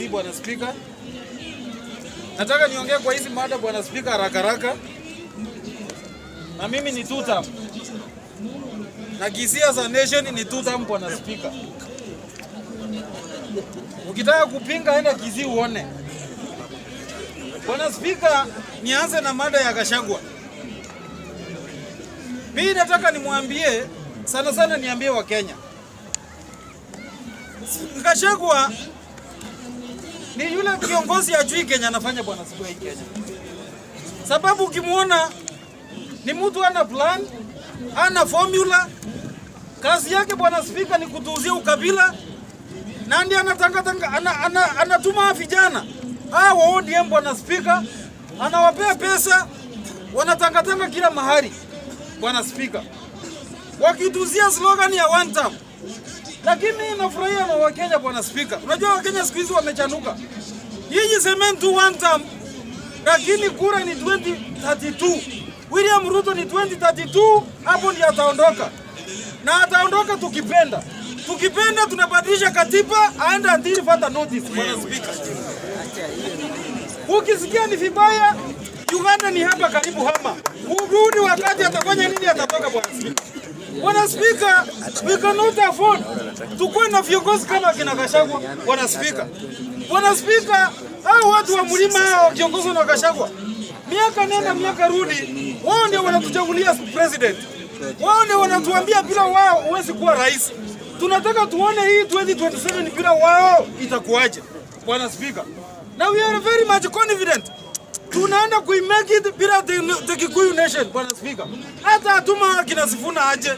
hii bwana Speaker. Nataka niongee kwa hizi mada bwana Speaker haraka. Na mimi ni two term. Na Kisii as a nation ni two term bwana Speaker. Ukitaka kupinga enda Kisii uone. Bwana Speaker, nianze na mada ya Gachagua. Mimi nataka nimwambie sana niambie wa Kenya. Gachagua ni yule kiongozi ajui Kenya anafanya bwana Speaker hii Kenya. Sababu ukimuona ni mtu ana plan, ana formula. Kazi yake bwana Speaker ni kutuuzia ukabila. Na ndiye anatuma vijana wa ODM bwana Speaker, anawapea pesa, wanatangatanga kila mahali bwana Speaker, wakituzia slogan ya one term. Lakini mimi nafurahia na Wakenya bwana Speaker. Unajua Wakenya siku hizi wamechanuka. Yeye sema tu one term, lakini kura ni 2032. William Ruto ni 2032, hapo ndiye ataondoka. Na ataondoka tukipenda. Tukipenda tunabadilisha katiba aenda until further notice bwana Speaker. Ukisikia ni vibaya, Uganda ni hapa karibu hama. Urudi wakati atafanya nini atatoka bwana Speaker. Bwana Speaker, we cannot afford tukuwe na viongozi kama kina Gachagua bwana Speaker. Bwana Speaker, hao watu wa mlima hao viongozi na Gachagua, miaka nenda miaka rudi, wao ndio wanatuchagulia president. Wao ndio wanatuambia bila wao huwezi kuwa rais. Tunataka tuone hii 2027 bila wao itakuaje bwana Speaker. Now we are very much confident tunaenda kuimake it bila the Kikuyu nation bwana Speaker. Hata atuma kina Sifuna aje,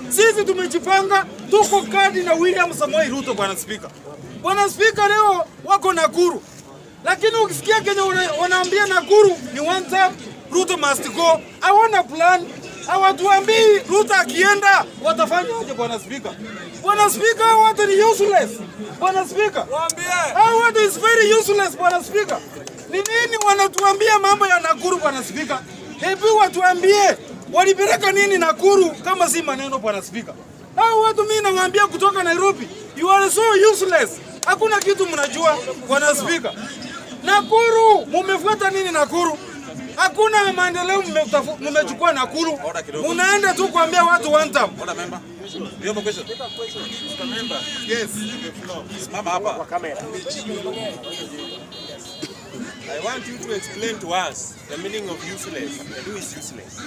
sisi tumejipanga, tuko kadi na William Samoei Ruto bwana Speaker. Bwana Speaker, leo wako Nakuru, lakini ukisikia Kenya wanaambia Nakuru ni one term, Ruto must go. I want a plan. Hawatuambii Ruto akienda watafanya aje bwana Speaker. Bwana Speaker, watu ni useless bwana Speaker. Waambie watu is very useless bwana Speaker. Ni nini wanatuambia mambo ya Nakuru bwana Speaker? Hebu watuambie walipeleka nini Nakuru kama si maneno bwana Speaker. Hao watu mimi nawaambia kutoka Nairobi, you are so useless. Hakuna kitu mnajua bwana Speaker. Nakuru mumefuata nini Nakuru? Hakuna maendeleo mmechukua Nakuru. Unaenda tu kuambia watu one term. You have a question? Mr. Member. Yes. Mama hapa. Kwa kamera. I want you to explain to us the meaning of useless and who is useless.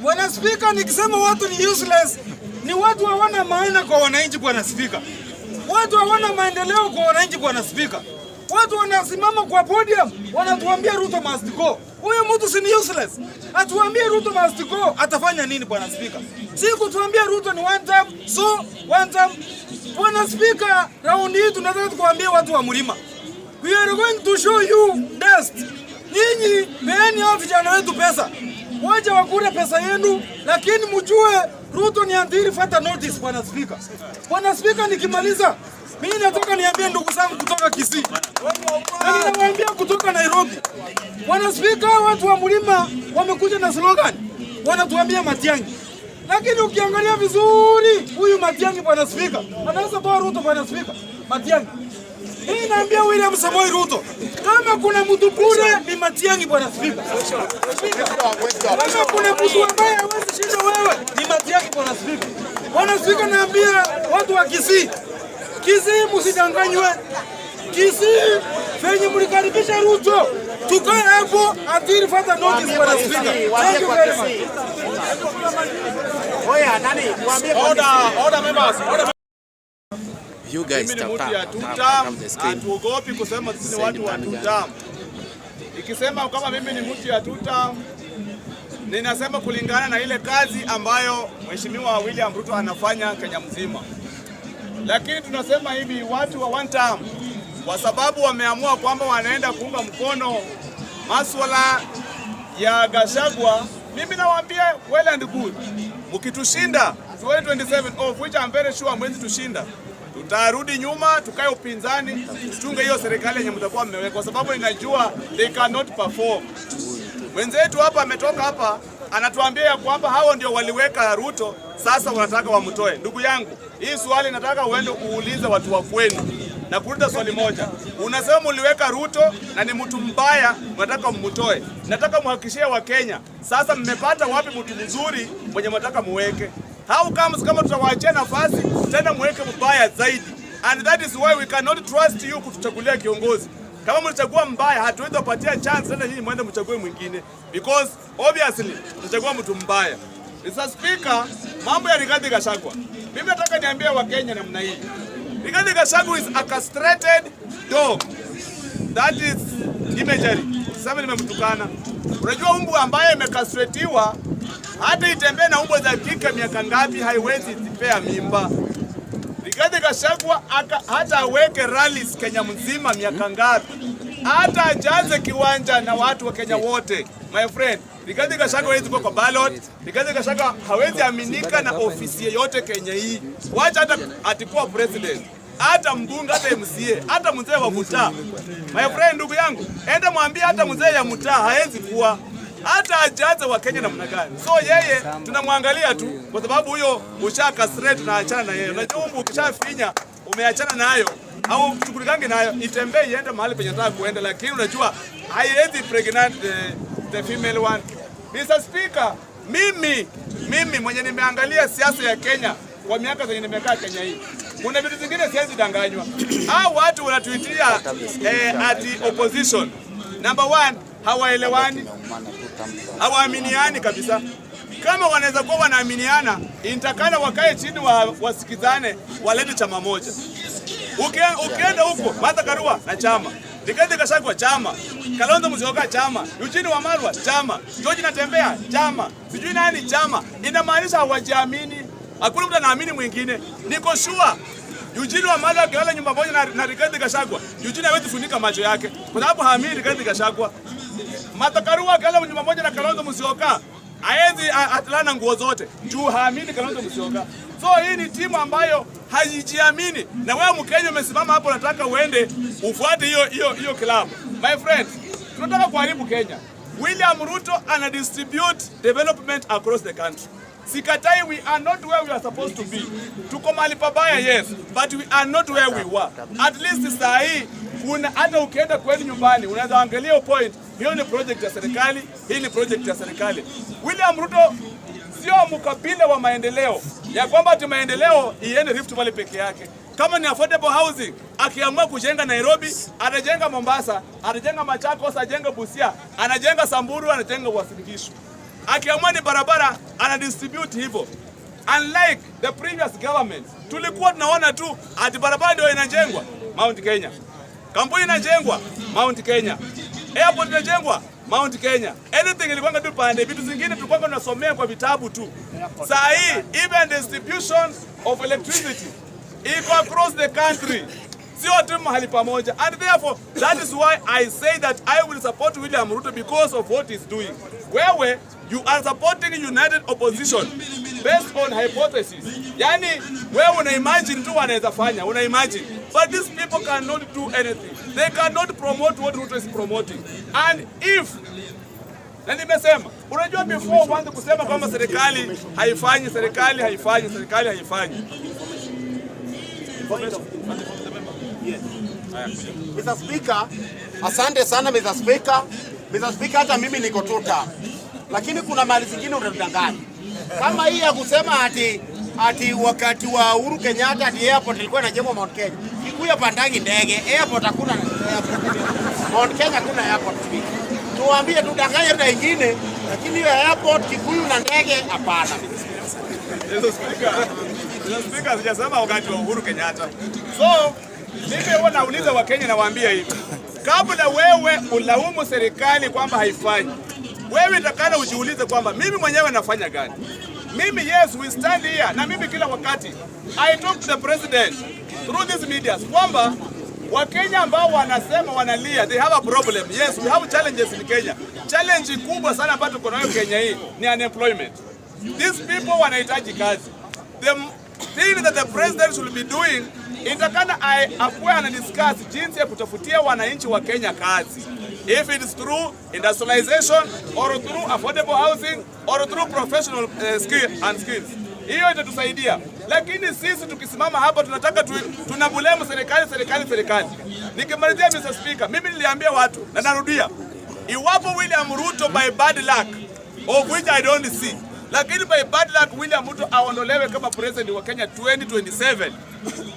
Bwana Speaker, nikisema watu ni useless, ni watu hawana maana kwa wananchi bwana Speaker. Watu hawana maendeleo kwa wananchi bwana Speaker. Watu wanasimama kwa podium wanatuambia Ruto must go. Huyo mtu si ni useless. Atuambie Ruto must go, atafanya nini bwana Speaker? Si kutuambia Ruto ni one term, so one term. Bwana Speaker, round hii tunataka kuambia watu wa mlima, we are going to show you dust. Nyinyi peeni hao vijana wetu pesa, waje wakule pesa yenu, lakini mjue Ruto ni until further notice bwana Speaker. Bwana Speaker, nikimaliza mimi nataka niambie ndugu zangu kutoka Kisii, na ninawaambia kutoka Nairobi. Bwana Speaker, watu wa mlima wamekuja na slogan, wanatuambia Matiang'i. Lakini ukiangalia vizuri, huyu Matiang'i bwana Speaker, anaweza toa Ruto bwana Speaker. Matiang'i. Mimi naambia William Samoei Ruto, kama kuna mtu bure ni Matiang'i bwana Speaker. Kama kuna mtu ambaye hawezi shinda wewe ni Matiang'i bwana Speaker. Bwana Speaker, naambia watu wa Kisii, Kisii msidanganywe. Kisii venye mlikaribisha Ruto, tukae hapo until further notice bwana Speaker. Thank you very much. Oya nani? Order members. You guys hatuogopi kusema sisi ni watu wa two term. Ikisema kama mimi ni mtu ya two term, ninasema kulingana na ile kazi ambayo Mheshimiwa William Ruto anafanya Kenya mzima. Lakini tunasema hivi watu wa one term, kwa sababu wameamua kwamba wanaenda kuunga mkono masuala ya Gachagua, mimi nawaambia well and good. Mkitushinda 2027 of which I'm very sure mwezi tushinda, tutarudi nyuma tukae upinzani tutunge hiyo serikali yenye mtakuwa mmeweka, kwa sababu ninajua they cannot perform. Wenzetu hapa ametoka hapa anatuambia ya kwamba hao ndio waliweka Ruto, sasa wanataka wamtoe. Ndugu yangu, hii swali nataka uende uulize watu wa kwenu. na kuuliza swali moja. Unasema mliweka Ruto na ni mtu mbaya, mnataka mmutoe. Nataka muhakikishie wa Kenya, sasa mmepata wapi mtu mzuri mwenye mnataka muweke? How comes kama tutawaachia nafasi tena muweke mbaya zaidi? And that is why we cannot trust you kutuchagulia kiongozi. Kama mlichagua mbaya, hatuwezi kupatia chance tena nyinyi mwende mchague mwingine, because obviously tutachagua mtu mbaya. Mr. Speaker, mambo ya Rigathi Gachagua, mimi nataka niambie wa Kenya namna hii. Rigathi Gachagua is a castrated dog. That is imagery. Sasa nimemtukana. Unajua umbu ambaye imekastratiwa hata itembee na umbo za kike miaka ngapi haiwezi kupea mimba. Rigathi Gachagua hata aweke rallies Kenya mzima miaka ngapi, hata ajaze kiwanja na watu wa Kenya wote. My friend, Rigathi Gachagua hawezi kuwa kwa ballot. Rigathi Gachagua hawezi aminika na ofisi yoyote Kenya hii. Wacha hata atikuwa president, hata mbunge, hata MCA, hata mzee wa mtaa. My friend, ndugu yangu, enda mwambie hata mzee ya mtaa hawezi kuwa, hata ajaze wa Kenya namna gani. So yeye tunamwangalia tu kwa sababu huyo ushaka straight na achana na yeye. Unajua ukishafinya umeachana nayo au shughuli nayo, itembee iende mahali penye nataka kuenda, lakini unajua haiwezi pregnant the female one. Mr. Speaker, mimi mwenye nimeangalia siasa ya Kenya kwa miaka zenye nimekaa Kenya hii, kuna vitu vingine siwezi danganywa. Hao watu wanatuitia ati opposition. Number one, hawaelewani, hawaaminiani kabisa. Kama wanaweza kuwa wanaaminiana, intakana wakae chini wasikizane, walete chama moja. Ukienda huko Martha Karua na chama, Rigathi Gachagua chama, Kalonzo Musyoka chama, Eugene Wamalwa chama, George Natembeya chama, sijui nani chama. Inamaanisha hawajiamini. Hakuna mtu anaamini mwingine. Niko sure Eugene Wamalwa akiwala nyumba moja na Rigathi Gachagua, Eugene hawezi funika macho yake kwa sababu haamini Rigathi Gachagua. Martha Karua akiwala nyumba moja na Kalonzo Musyoka, hawezi atalana nguo zote juu haamini Kalonzo Musyoka. So hii ni timu ambayo haijiamini, na wewe Mkenya umesimama hapo unataka uende ufuate hiyo club. My friend, tunataka kuharibu Kenya. William Ruto ana distribute development across the country. Sikatai, we are not where we are supposed to be. Tuko mahali pabaya, yes, but we are not where we were. At least saa hii kuna hata ukienda kweli nyumbani unaweza angalia point, hiyo ni project ya serikali, hii ni project ya serikali. William Ruto sio mkabila wa maendeleo ya kwamba ati maendeleo iende Rift Valley peke yake. Kama ni affordable housing, akiamua kujenga Nairobi, anajenga Mombasa, anajenga Machakos, anajenga Busia, anajenga Samburu, anajenga Uasin Gishu. Akiamua ni barabara, anadistribute hivyo. Unlike the previous government, tulikuwa tunaona tu ati barabara ndio inajengwa Mount Kenya, kampuni inajengwa Mount Kenya, airport inajengwa Mount Kenya. Anything ilikuwa tu pande, vitu zingine tulikuwa tunasomea kwa vitabu tu. Saa hii even distribution of electricity iko across the country, sio tu mahali pamoja. And therefore that is why I say that I will support William Ruto because of what he's doing. Wewe you are supporting united opposition based on hypothesis. Yani wewe una imagine tu wanaweza fanya, una imagine, but these people cannot do anything. They cannot promote what Ruto is promoting. And if na nimesema, unajua before uanze kusema kwamba serikali haifanyi. Mr. Speaker, asante sana Mr. Speaker. Mr. Speaker, hata mimi niko tuta. Lakini kuna mali zingine unatudanganya. Kama hii ya kusema ati wakati wa Uhuru Kenyatta ati airport ilikuwa inajengwa Mount Kenya. Kikuyu pandangi ndege, airport hakuna airport. Mount Kenya hakuna airport. Tuambie tudanganye na ingine, lakini hiyo airport Kikuyu na ndege hapana. Mr. Speaker, sijasema wakati wa Uhuru Kenyatta. So, mimi huwa nauliza wa Kenya na waambia hivi. Kabla wewe ulaumu serikali kwamba haifanyi, wewe utakana ujiulize kwamba mimi mwenyewe nafanya gani? Mimi, yes, we stand here, na mimi kila wakati I talk to the president through these media kwamba Wakenya ambao wanasema wanalia, they have a problem. Yes, we have challenges in Kenya. Challenge kubwa sana ambayo tuko nayo Kenya hii ni unemployment. These people wanahitaji kazi. The thing that the president should be doing, itakana akuwe anadiscuss jinsi ya kutafutia wananchi wa Kenya kazi. If it is through industrialization or through affordable housing or through professional skills. Hiyo itatusaidia. Lakini sisi tukisimama hapa tunataka tunabulemu serikali. Nikimalizia Mr. Speaker, mimi niliambia watu na narudia, iwapo William Ruto by bad luck, of which I don't see, lakini by bad luck William Ruto aondolewe kama president wa Kenya 2027,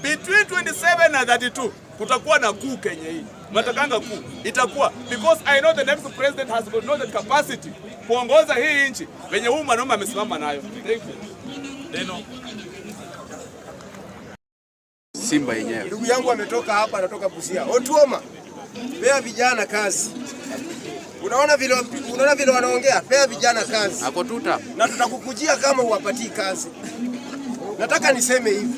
between 27 na 32 kutakuwa na kuu Kenya hii. Mnatakanga kuu itakuwa, because I know the next president has got no capacity kuongoza hii nchi venye huyu mwanaume amesimama nayo. Thank you. Neno Simba yenyewe. Ndugu yangu ametoka hapa, anatoka Busia. Otuoma, pea vijana kazi. Unaona vile wanaongea, pea vijana kazi. Ako tuta. Na tutakukujia kama uwapatii kazi. Nataka niseme hivi.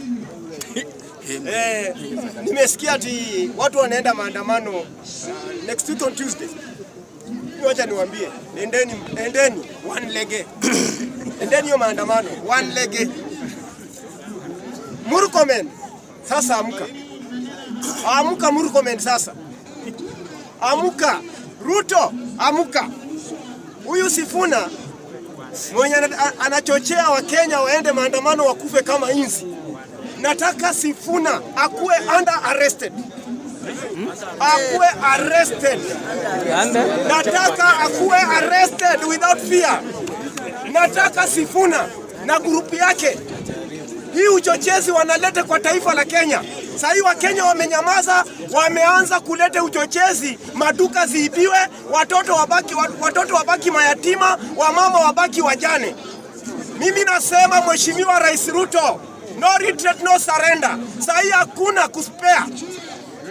Nimesikia ati watu wanaenda maandamano next week on Tuesday. Wacha niwaambie, endeni one lege. Endeni hiyo maandamano one lege. Murkomen, sasa amka. Amka Murkomen sasa. Amka. Ruto, amka. Huyu Sifuna mwenye anachochea Wakenya waende maandamano wakufe kama inzi. Nataka Sifuna akuwe under arrested. Akuwe arrested. Nataka akuwe arrested without fear. Nataka Sifuna na grupu yake hii uchochezi wanaleta kwa taifa la Kenya. Sasa hii Wakenya wamenyamaza, wameanza kuleta uchochezi, maduka ziibiwe, watoto wabaki mayatima, wamama wabaki wajane. Mimi nasema Mheshimiwa Rais Ruto, no retreat, no surrender. Sasa hii hakuna kuspare.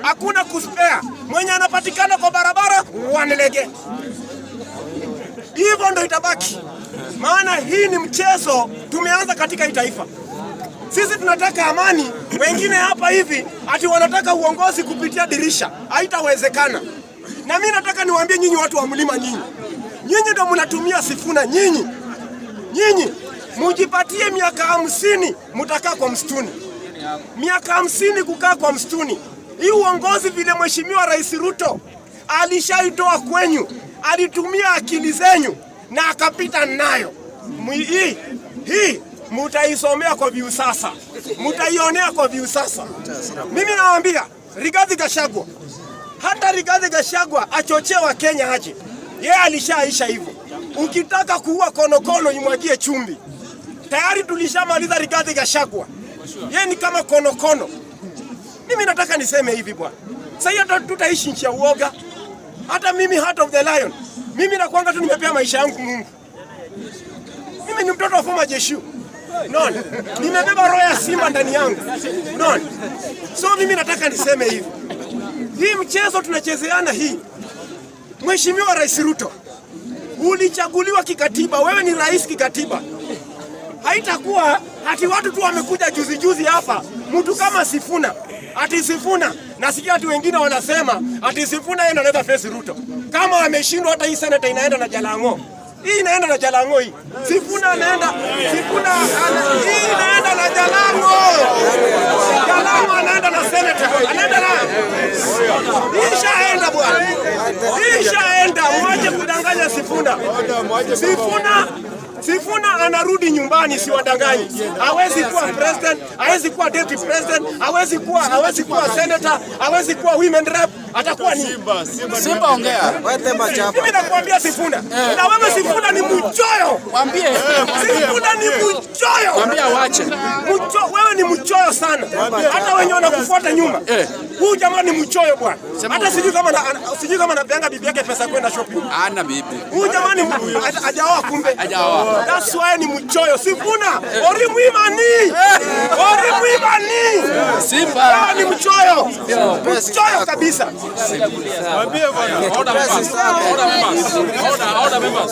Hakuna kuspare. Mwenye anapatikana kwa barabara wanelege. Hivyo ndo itabaki. Maana hii ni mchezo tumeanza katika hii taifa. Sisi tunataka amani, wengine hapa hivi ati wanataka uongozi kupitia dirisha. Haitawezekana. Na mimi nataka niwaambie nyinyi watu wa mlima nyinyi. Nyinyi ndio mnatumia Sifuna nyinyi. Nyinyi mujipatie miaka 50 mtakaa kwa msituni. Miaka 50 kukaa kwa msituni. Hii uongozi vile Mheshimiwa Rais Ruto alishaitoa kwenyu, alitumia akili zenyu na akapita nayo. Hii mutaisomea kwa viu sasa. Mutaionea kwa viu sasa. Mimi nawaambia Rigathi Gachagua, hata Rigathi Gachagua achochea wa Kenya aje. Yeye alishaisha hivyo. Ukitaka kuua konokono imwagie chumvi. Tayari tulishamaliza Rigathi Gachagua. Yeye ni kama konokono. Mimi nataka niseme hivi bwana. Sasa tutaishi nchi ya uoga. Hata mimi Heart of the Lion. Mimi nakuanga tu nimepea maisha yangu Mungu. Mimi ni mtoto wa former Jeshu. None. Nimebeba roho ya simba ndani yangu. None. So mimi nataka niseme hivi. Hii mchezo tunachezeana hii. Mheshimiwa Rais Ruto, ulichaguliwa kikatiba, wewe ni rais kikatiba. Haitakuwa ati watu tu wamekuja juzi hapa, mtu kama Sifuna. Ati Sifuna, nasikia watu wengine wanasema ati Sifuna yeye anaweza face Ruto. Kama ameshindwa hata hii seneta inaenda na Jalango. Hii inaenda na Jalango hii. Sifuna anaenda, hii inaenda na Jalango. Jalango anaenda na seneta. Anaenda na Ishaenda bwana. Ishaenda, mwache kudanganya Sifuna. Sifuna anarudi nyumbani, si wadanganyi. Hawezi kuwa president, hawezi kuwa deputy president, hawezi kuwa senator, hawezi kuwa women rep, atakuwa ni Simba ongea. Mimi nakwambia Sifuna. Na wewe Sifuna ni mchoyo. Mwambie. Sifuna ni mchoyo. Mwambie waache. Wewe ni mchoyo sana. Hata wenye wanakufuata nyuma. Huyu jamaa ni mchoyo bwana. Hata sijui kama anapeanga bibi yake pesa kwenda shopping. Ana bibi. Huyu jamaa ni hajaoa kumbe. Hajaoa. That's why ni mchoyo. Sifuna. Orimwimani. Simba ni mchoyo. Mchoyo kabisa. Mwambie bwana. Order members.